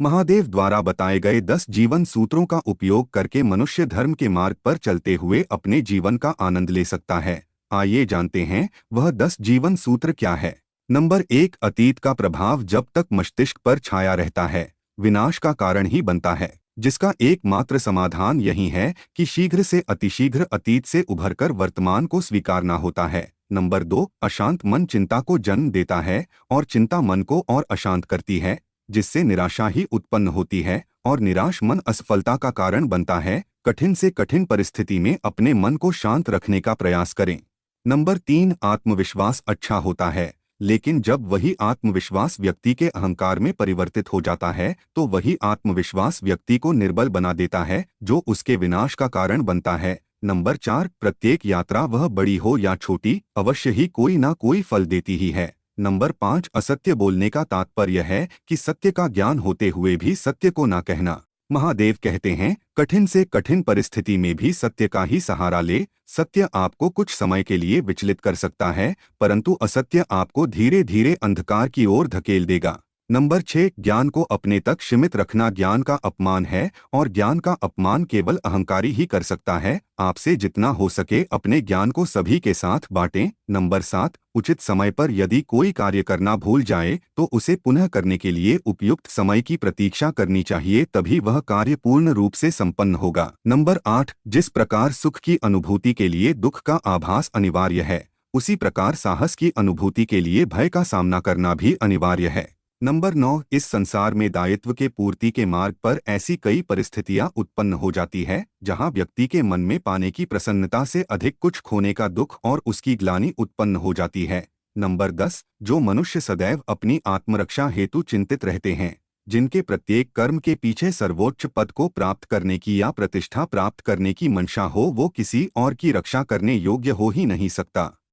महादेव द्वारा बताए गए 10 जीवन सूत्रों का उपयोग करके मनुष्य धर्म के मार्ग पर चलते हुए अपने जीवन का आनंद ले सकता है। आइए जानते हैं वह 10 जीवन सूत्र क्या है। नंबर 1, अतीत का प्रभाव जब तक मस्तिष्क पर छाया रहता है, विनाश का कारण ही बनता है, जिसका एकमात्र समाधान यही है कि शीघ्र से अतिशीघ्र अतीत से उभरकर वर्तमान को स्वीकारना होता है। नंबर 2, अशांत मन चिंता को जन्म देता है और चिंता मन को और अशांत करती है, जिससे निराशा ही उत्पन्न होती है और निराश मन असफलता का कारण बनता है। कठिन से कठिन परिस्थिति में अपने मन को शांत रखने का प्रयास करें। नंबर 3, आत्मविश्वास अच्छा होता है, लेकिन जब वही आत्मविश्वास व्यक्ति के अहंकार में परिवर्तित हो जाता है तो वही आत्मविश्वास व्यक्ति को निर्बल बना देता है, जो उसके विनाश का कारण बनता है। नंबर 4, प्रत्येक यात्रा वह बड़ी हो या छोटी अवश्य ही कोई ना कोई फल देती ही है। नंबर 5, असत्य बोलने का तात्पर्य है कि सत्य का ज्ञान होते हुए भी सत्य को ना कहना। महादेव कहते हैं, कठिन से कठिन परिस्थिति में भी सत्य का ही सहारा ले। सत्य आपको कुछ समय के लिए विचलित कर सकता है, परंतु असत्य आपको धीरे धीरे अंधकार की ओर धकेल देगा। नंबर 6, ज्ञान को अपने तक सीमित रखना ज्ञान का अपमान है और ज्ञान का अपमान केवल अहंकारी ही कर सकता है। आपसे जितना हो सके अपने ज्ञान को सभी के साथ बांटें। नंबर 7, उचित समय पर यदि कोई कार्य करना भूल जाए तो उसे पुनः करने के लिए उपयुक्त समय की प्रतीक्षा करनी चाहिए, तभी वह कार्य पूर्ण रूप से संपन्न होगा। नंबर 8, जिस प्रकार सुख की अनुभूति के लिए दुख का आभास अनिवार्य है, उसी प्रकार साहस की अनुभूति के लिए भय का सामना करना भी अनिवार्य है। नंबर 9, इस संसार में दायित्व के पूर्ति के मार्ग पर ऐसी कई परिस्थितियां उत्पन्न हो जाती है जहां व्यक्ति के मन में पाने की प्रसन्नता से अधिक कुछ खोने का दुख और उसकी ग्लानि उत्पन्न हो जाती है। नंबर 10, जो मनुष्य सदैव अपनी आत्मरक्षा हेतु चिंतित रहते हैं, जिनके प्रत्येक कर्म के पीछे सर्वोच्च पद को प्राप्त करने की या प्रतिष्ठा प्राप्त करने की मंशा हो, वो किसी और की रक्षा करने योग्य हो ही नहीं सकता।